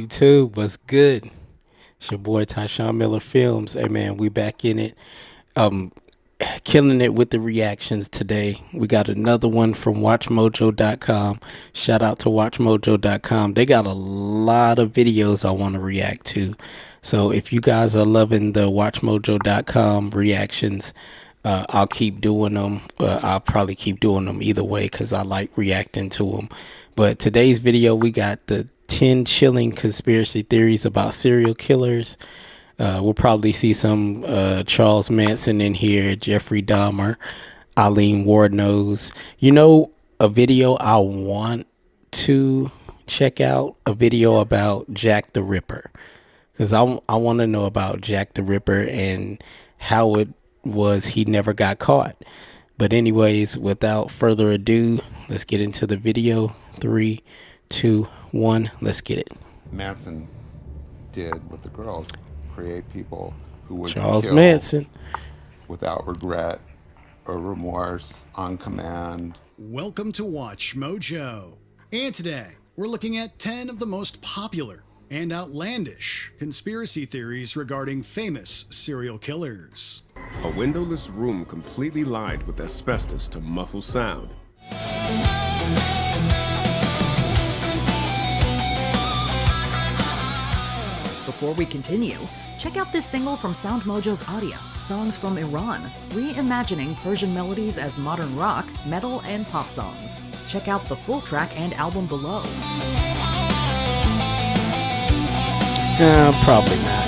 YouTube, what's good? It's your boy Tyshawn Miller Films. Hey man, we back in it. Um, Killing it with the reactions today. We got another one from WatchMojo.com. Shout out to WatchMojo.com. They got a lot of videos I want to react to. So if you guys are loving the WatchMojo.com reactions, I'll keep doing them. I'll probably keep doing them either way because I like reacting to them. But today's video, we got the 10 chilling conspiracy theories about serial killers. We'll probably see some Charles Manson in here, Jeffrey Dahmer, Eileen Wardnose. You know, a video I want to check out, a video about Jack the Ripper. Because I want to know about Jack the Ripper and how it was he never got caught. But anyways, without further ado, let's get into the video. 3, 2, 1, let's get it. Manson did with the girls, create people who would Charles kill Manson without regret or remorse, on command. Welcome to Watch Mojo. And today, we're looking at 10 of the most popular and outlandish conspiracy theories regarding famous serial killers. A windowless room completely lined with asbestos to muffle sound. Before we continue, check out this single from Sound Mojo's audio, Songs from Iran, reimagining Persian melodies as modern rock, metal, and pop songs. Check out the full track and album below. Probably not.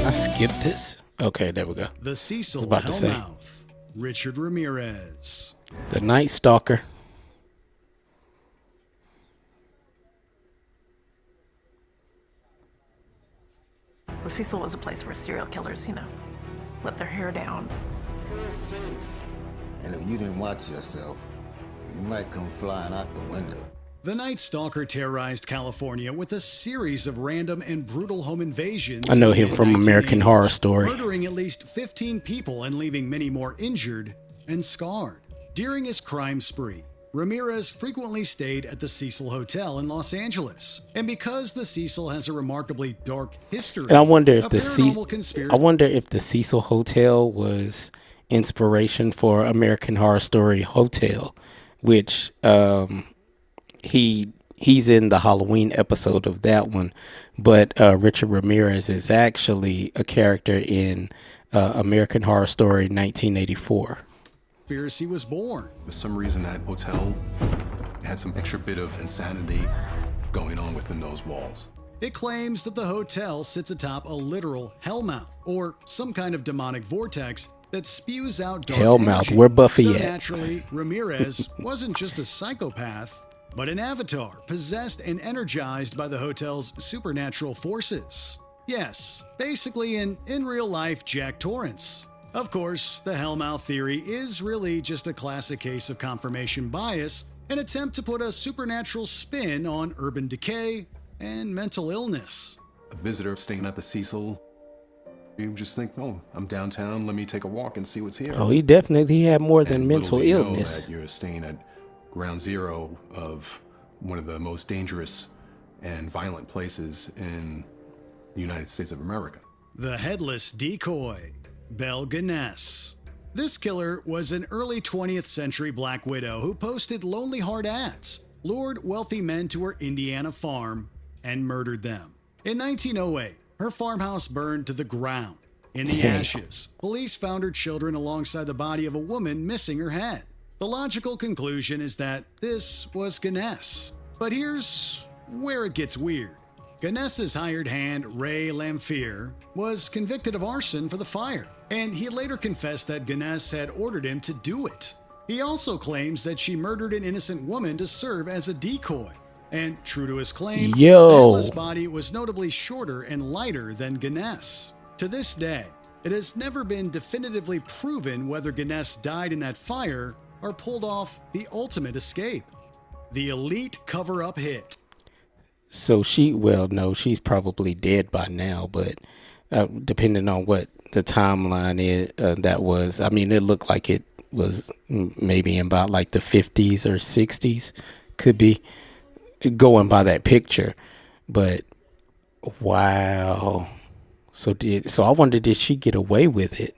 I skipped this. Okay, there we go. The Cecil about to say. Hellmouth, Richard Ramirez. The Night Stalker. The Cecil was a place where serial killers, let their hair down. And if you didn't watch yourself, you might come flying out the window. The Night Stalker terrorized California with a series of random and brutal home invasions. I know in him the from American 1980s, Horror Story. murdering at least 15 people and leaving many more injured and scarred. During his crime spree, Ramirez frequently stayed at the Cecil Hotel in Los Angeles. And because the Cecil has a remarkably dark history, And I wonder if a the paranormal conspiracy. I wonder if the Cecil Hotel was inspiration for American Horror Story Hotel, which he's in the Halloween episode of that one, but Richard Ramirez is actually a character in American Horror Story 1984. Conspiracy was born. For some reason, that hotel had some extra bit of insanity going on within those walls. It claims that the hotel sits atop a literal hellmouth, or some kind of demonic vortex that spews out dark Hellmouth, energy. where Buffy so at? Naturally, Ramirez wasn't just a psychopath, but an avatar possessed and energized by the hotel's supernatural forces. Yes, basically an in-real-life Jack Torrance. Of course, the Hellmouth theory is really just a classic case of confirmation bias, an attempt to put a supernatural spin on urban decay and mental illness. A visitor staying at the Cecil, you just think, oh, I'm downtown, let me take a walk and see what's here. Oh, he definitely had more than And mental little do you know illness. that you're staying at ground zero of one of the most dangerous and violent places in the United States of America. The Headless Decoy, Belle Gunness. This killer was an early 20th century Black Widow who posted lonely heart ads, lured wealthy men to her Indiana farm, and murdered them. In 1908, her farmhouse burned to the ground. In the ashes, police found her children alongside the body of a woman missing her head. The logical conclusion is that this was Gunness. But here's where it gets weird. Gunness's hired hand, Ray Lamphere, was convicted of arson for the fire, and he later confessed that Gunness had ordered him to do it. He also claims that she murdered an innocent woman to serve as a decoy. And true to his claim, the headless body was notably shorter and lighter than Gunness. To this day, it has never been definitively proven whether Gunness died in that fire or pulled off the ultimate escape. The elite cover-up hit. So no, she's probably dead by now, but depending on what the timeline is, that was, I mean, it looked like it was maybe in about like the 50s or 60s, could be, going by that picture. But wow. So I wonder, did she get away with it?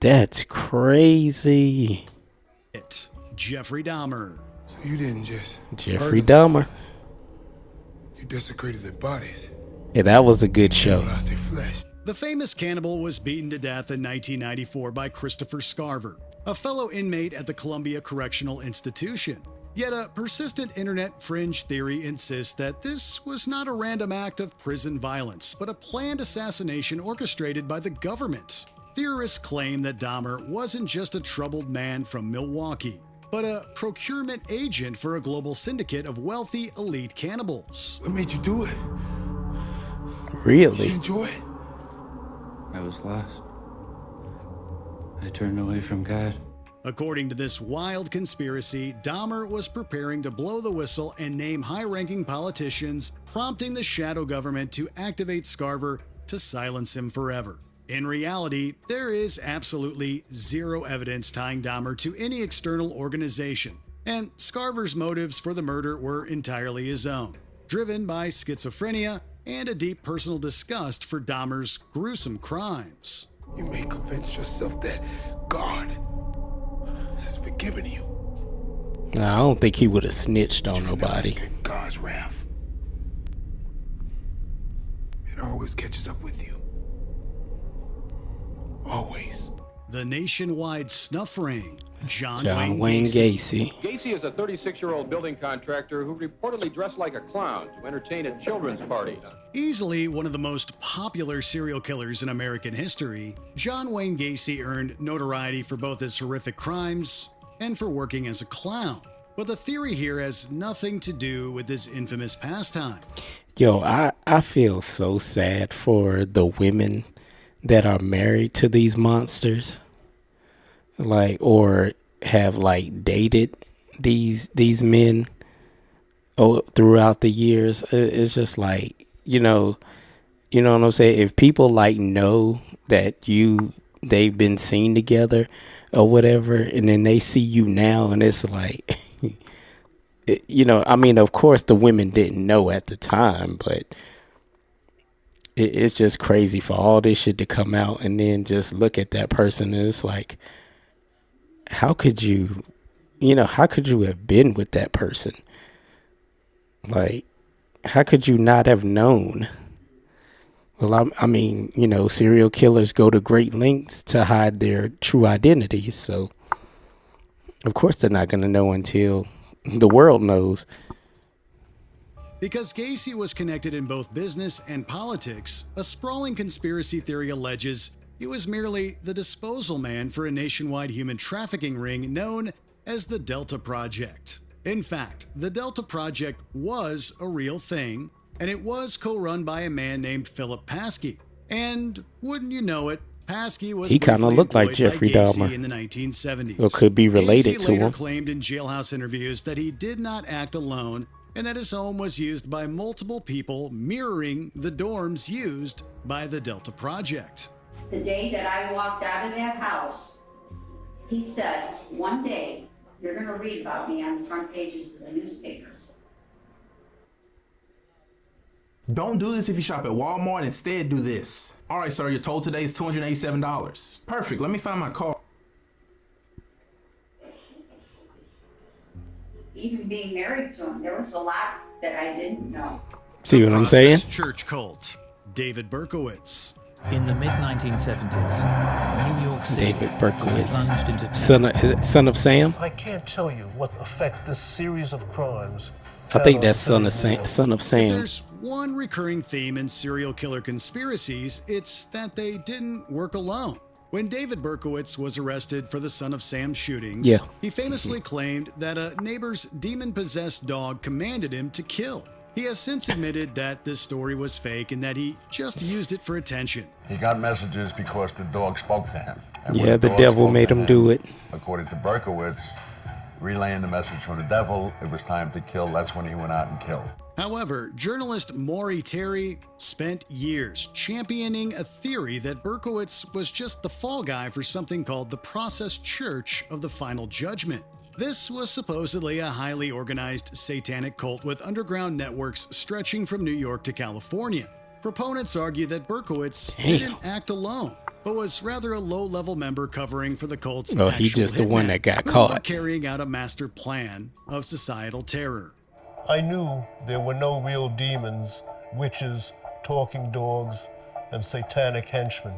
That's crazy. Jeffrey Dahmer. So you didn't just Jeffrey Dahmer. You desecrated their bodies. Yeah, that was a good show. Lost their flesh. The famous cannibal was beaten to death in 1994 by Christopher Scarver, a fellow inmate at the Columbia Correctional Institution. Yet a persistent internet fringe theory insists that this was not a random act of prison violence, but a planned assassination orchestrated by the government. Theorists claim that Dahmer wasn't just a troubled man from Milwaukee, but a procurement agent for a global syndicate of wealthy elite cannibals. What made you do it? Really? Did you enjoy it? I was lost. I turned away from God. According to this wild conspiracy, Dahmer was preparing to blow the whistle and name high-ranking politicians, prompting the shadow government to activate Scarver to silence him forever. In reality, there is absolutely zero evidence tying Dahmer to any external organization, and Scarver's motives for the murder were entirely his own, driven by schizophrenia and a deep personal disgust for Dahmer's gruesome crimes. You may convince yourself that God has forgiven you. Nah, I don't think he would have snitched on nobody. God's wrath. It always catches up with you. Always. The nationwide snuff ring, John Wayne Gacy. Gacy is a 36-year-old building contractor who reportedly dressed like a clown to entertain at children's parties. Easily one of the most popular serial killers in American history, John Wayne Gacy earned notoriety for both his horrific crimes and for working as a clown. But the theory here has nothing to do with his infamous pastime. Yo, I feel so sad for the women that are married to these monsters, like, or have like dated these men throughout the years. It's just like, you know what I'm saying? If people like know that they've been seen together or whatever, and then they see you now, and it's like, I mean, of course the women didn't know at the time, but it's just crazy for all this shit to come out, and then just look at that person, and it's like, how could you have been with that person? Like, how could you not have known? Well, I mean, serial killers go to great lengths to hide their true identities, so of course they're not going to know until the world knows. Because Gacy was connected in both business and politics, a sprawling conspiracy theory alleges he was merely the disposal man for a nationwide human trafficking ring known as the Delta Project. In fact, the Delta Project was a real thing, and it was co-run by a man named Philip Paskey. And wouldn't you know it, Paskey was he kind of looked like Jeffrey Dahmer in the 1970s. Or could be related Gacy to later him. claimed in jailhouse interviews that he did not act alone, and that his home was used by multiple people, mirroring the dorms used by the Delta Project. The day that I walked out of that house, he said, one day, you're going to read about me on the front pages of the newspapers. Don't do this if you shop at Walmart. Instead, do this. All right, sir, your total today is $287. Perfect. Let me find my card. Even being married to him, there was a lot that I didn't know. See what I'm saying? Church cult, David Berkowitz. In the mid-1970s, New York City David Berkowitz, plunged into son of Sam. I can't tell you what effect this series of crimes. I think that's son of Sam. If there's one recurring theme in serial killer conspiracies, it's that they didn't work alone. When David Berkowitz was arrested for the Son of Sam shootings, he famously claimed that a neighbor's demon-possessed dog commanded him to kill. He has since admitted that this story was fake and that he just used it for attention. He got messages because the dog spoke to him. And yeah, the devil made him do it. According to Berkowitz, relaying the message from the devil, it was time to kill. That's when he went out and killed. However, journalist Maury Terry spent years championing a theory that Berkowitz was just the fall guy for something called the Process Church of the Final Judgment. This was supposedly a highly organized satanic cult with underground networks stretching from New York to California. Proponents argue that Berkowitz didn't act alone, but was rather a low-level member covering for the cult's Oh, actual he just the one hitmen that got who were caught. carrying out a master plan of societal terror. I knew there were no real demons, witches, talking dogs, and satanic henchmen.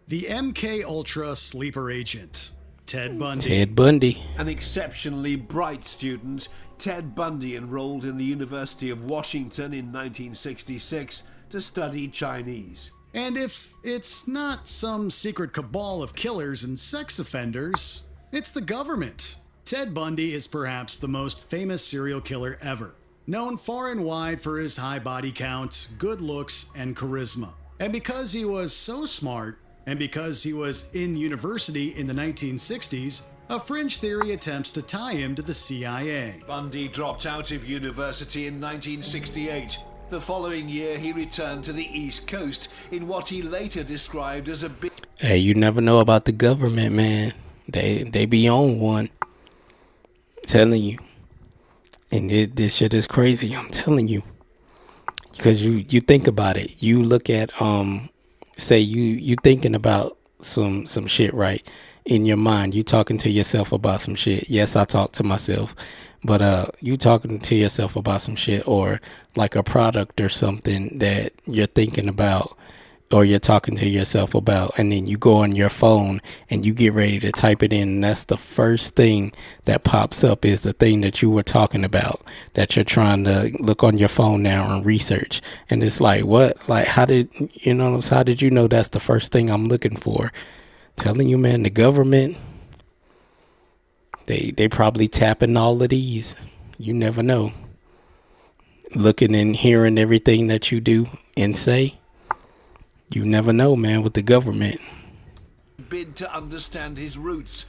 The MK Ultra sleeper agent, Ted Bundy. Ted Bundy. An exceptionally bright student, Ted Bundy enrolled in the University of Washington in 1966 to study Chinese. And if it's not some secret cabal of killers and sex offenders, it's the government. Ted Bundy is perhaps the most famous serial killer ever, known far and wide for his high body count, good looks, and charisma. And because he was so smart, and because he was in university in the 1960s, a fringe theory attempts to tie him to the CIA. Bundy dropped out of university in 1968. The following year, he returned to the East Coast in what he later described as a big... Hey, you never know about the government, man. They be on one. Telling you. And this shit is crazy, I'm telling you. Because you think about it. You look at, say you thinking about some shit, right? In your mind, you talking to yourself about some shit. Yes, I talk to myself. But you talking to yourself about some shit, or like a product or something that you're thinking about, or you're talking to yourself about, and then you go on your phone and you get ready to type it in, and that's the first thing that pops up is the thing that you were talking about, that you're trying to look on your phone now and research. And it's like, what? Like, how did you know that's the first thing I'm looking for? Telling you, man, the government, they probably tapping all of these. You never know. Looking and hearing everything that you do and say. You never know, man, with the government. bid to understand his roots.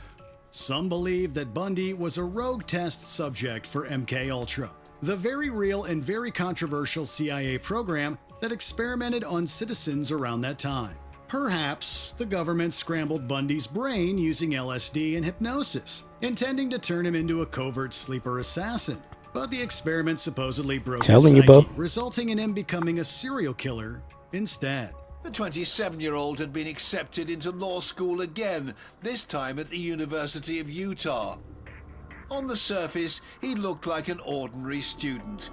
Some believe that Bundy was a rogue test subject for MK Ultra, the very real and very controversial CIA program that experimented on citizens around that time. Perhaps the government scrambled Bundy's brain using LSD and hypnosis, intending to turn him into a covert sleeper assassin. But the experiment supposedly broke his psyche, resulting in him becoming a serial killer instead. The 27-year-old had been accepted into law school again, this time at the University of Utah. On the surface, he looked like an ordinary student,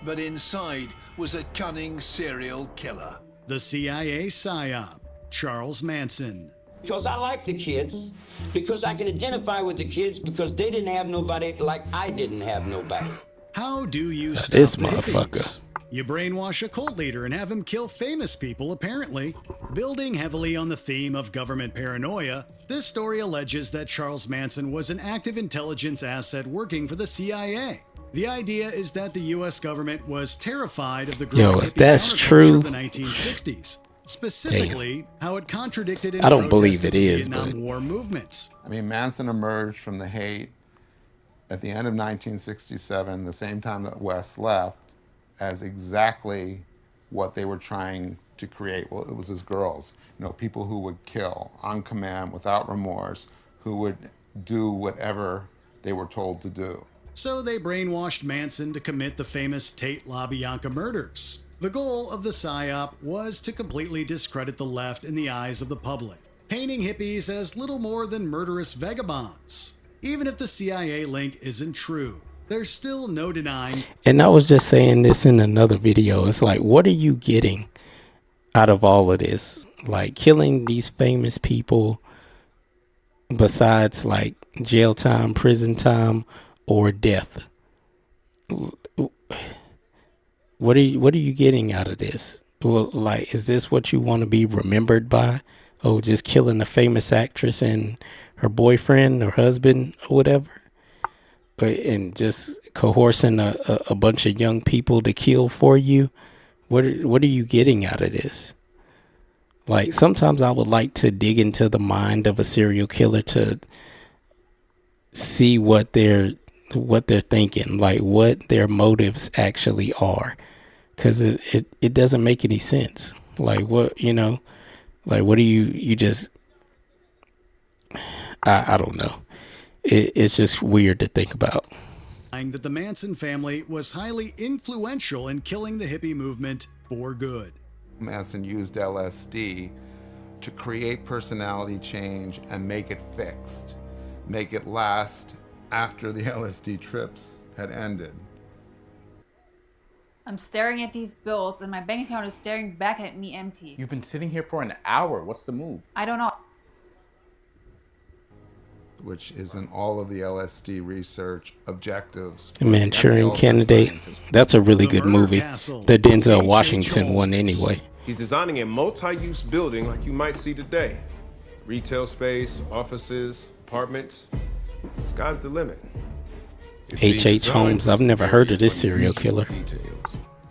but inside was a cunning serial killer. The CIA PSYOP, Charles Manson. Because I like the kids, because I can identify with the kids, because they didn't have nobody like I didn't have nobody. How do you stop this the motherfucker? hippies? You brainwash a cult leader and have him kill famous people, apparently. Building heavily on the theme of government paranoia, this story alleges that Charles Manson was an active intelligence asset working for the CIA. The idea is that the U.S. government was terrified of the growing if that's hippie true, counterculture of the 1960s. Specifically, how it contradicted and I don't believe protested it the is, Vietnam but- War movement. I mean, Manson emerged from the hate at the end of 1967, the same time that West left, as exactly what they were trying to create. Well, it was his girls, people who would kill on command without remorse, who would do whatever they were told to do. So they brainwashed Manson to commit the famous Tate LaBianca murders. The goal of the PSYOP was to completely discredit the left in the eyes of the public, painting hippies as little more than murderous vagabonds. Even if the CIA link isn't true, there's still no denying. And I was just saying this in another video. It's like, what are you getting out of all of this? Like killing these famous people besides like jail time, prison time, or death. What are you getting out of this? Well, like, is this what you want to be remembered by? Oh, just killing a famous actress and her boyfriend or husband or whatever? And just coercing a bunch of young people to kill for you? What are you getting out of this? Like, sometimes I would like to dig into the mind of a serial killer to see what their what they're thinking, like what their motives actually are, because it doesn't make any sense. Like what, you know, like what do you just, I don't know. It's just weird to think about. That the Manson family was highly influential in killing the hippie movement for good. Manson used LSD to create personality change and make it fixed, make it last after the LSD trips had ended. I'm staring at these bills and my bank account is staring back at me empty. You've been sitting here for an hour. What's the move? I don't know. Which is in all of the LSD research objectives. Manchurian Candidate. That's a really good movie. The Denzel Washington one anyway. He's designing a multi-use building like you might see today. Retail space, offices, apartments. Sky's the limit. H.H. Holmes. I've never heard of this serial killer.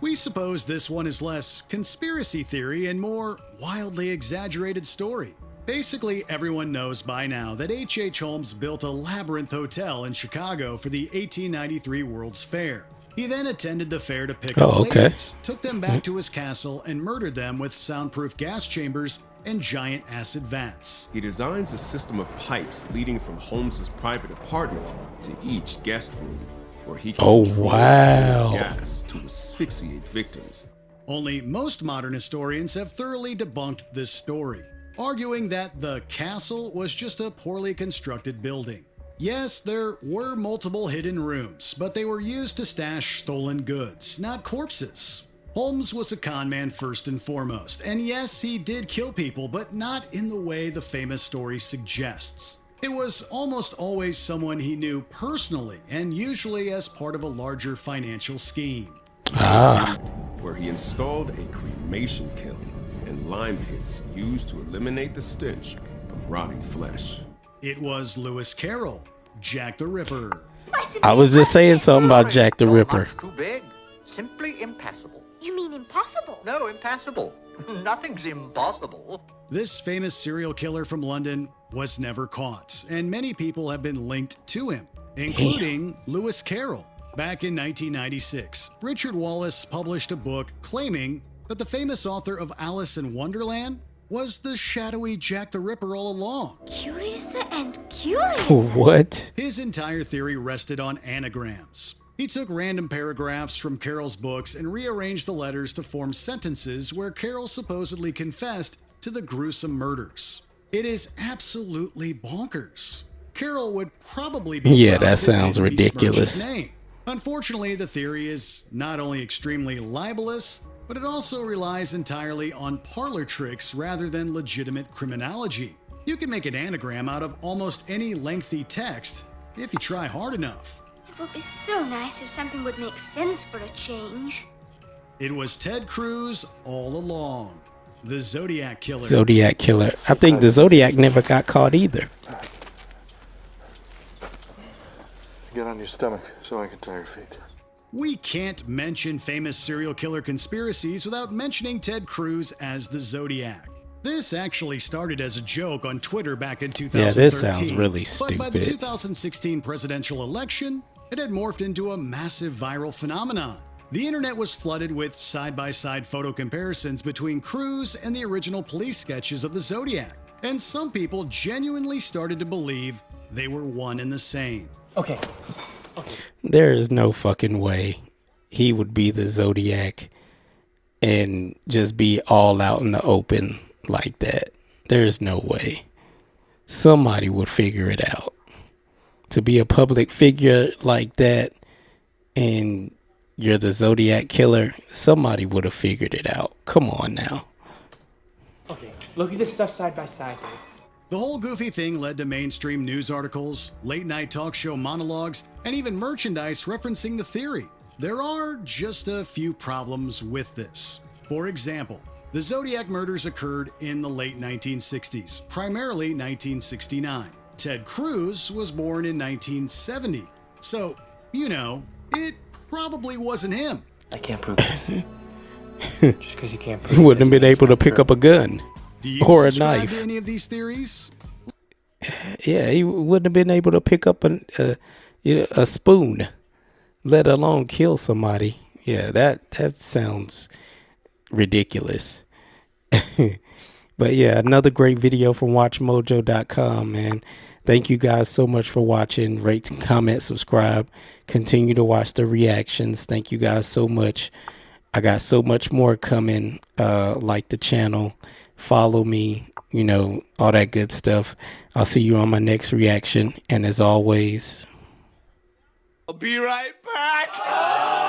We suppose this one is less conspiracy theory and more wildly exaggerated story. Basically, everyone knows by now that H.H. Holmes built a Labyrinth Hotel in Chicago for the 1893 World's Fair. He then attended the fair to pick up ladies, took them back to his castle, and murdered them with soundproof gas chambers and giant acid vats. He designs a system of pipes leading from Holmes's private apartment to each guest room, where he can control gas to asphyxiate victims. Only most modern historians have thoroughly debunked this story, arguing that the castle was just a poorly constructed building. Yes, there were multiple hidden rooms, but they were used to stash stolen goods, not corpses. Holmes was a con man first and foremost, and yes, he did kill people, but not in the way the famous story suggests. It was almost always someone he knew personally, and usually as part of a larger financial scheme. Where he installed a cremation kiln and lime pits used to eliminate the stench of rotting flesh. It was Lewis Carroll, Jack the Ripper. I was just saying something about Jack the Ripper. Too big. Simply impassable. You mean impossible? No, impassable. Nothing's impossible. This famous serial killer from London was never caught, and many people have been linked to him, including Lewis Carroll. Back in 1996, Richard Wallace published a book claiming that the famous author of Alice in Wonderland was the shadowy Jack the Ripper all along. Curiouser and curious. What? His entire theory rested on anagrams. He took random paragraphs from Carroll's books and rearranged the letters to form sentences where Carroll supposedly confessed to the gruesome murders. It is absolutely bonkers. Carroll would probably be that sounds ridiculous. Name. Unfortunately, the theory is not only extremely libelous, but it also relies entirely on parlor tricks rather than legitimate criminology. You can make an anagram out of almost any lengthy text if you try hard enough. It would be so nice if something would make sense for a change. It was Ted Cruz all along. The Zodiac Killer. Zodiac Killer. I think the Zodiac never got caught either. Get on your stomach so I can tie your feet. We can't mention famous serial killer conspiracies without mentioning Ted Cruz as the Zodiac. This actually started as a joke on Twitter back in 2013. Yeah, this sounds really stupid. But by the 2016 presidential election, it had morphed into a massive viral phenomenon. The internet was flooded with side-by-side photo comparisons between Cruz and the original police sketches of the Zodiac, and some people genuinely started to believe they were one and the same. Okay. There is no fucking way he would be the Zodiac and just be all out in the open like that. There's no way. Somebody would figure it out. To be a public figure like that and you're the Zodiac Killer, somebody would have figured it out. Come on now. Okay, look at this stuff side by side. The whole goofy thing led to mainstream news articles, late-night talk show monologues, and even merchandise referencing the theory. There are just a few problems with this. For example, the Zodiac murders occurred in the late 1960s, primarily 1969. Ted Cruz was born in 1970. So, you know, it probably wasn't him. I can't prove it. Just because you can't prove He wouldn't have been able to pick up a gun or a subscribe knife. to any of these theories? Yeah, he wouldn't have been able to pick up a spoon, let alone kill somebody. Yeah, that sounds ridiculous. But yeah, another great video from WatchMojo.com, man. Thank you guys so much for watching. Rate, comment, subscribe. Continue to watch the reactions. Thank you guys so much. I got so much more coming. Like the channel, follow me, you know, all that good stuff. I'll see you on my next reaction. And as always, I'll be right back.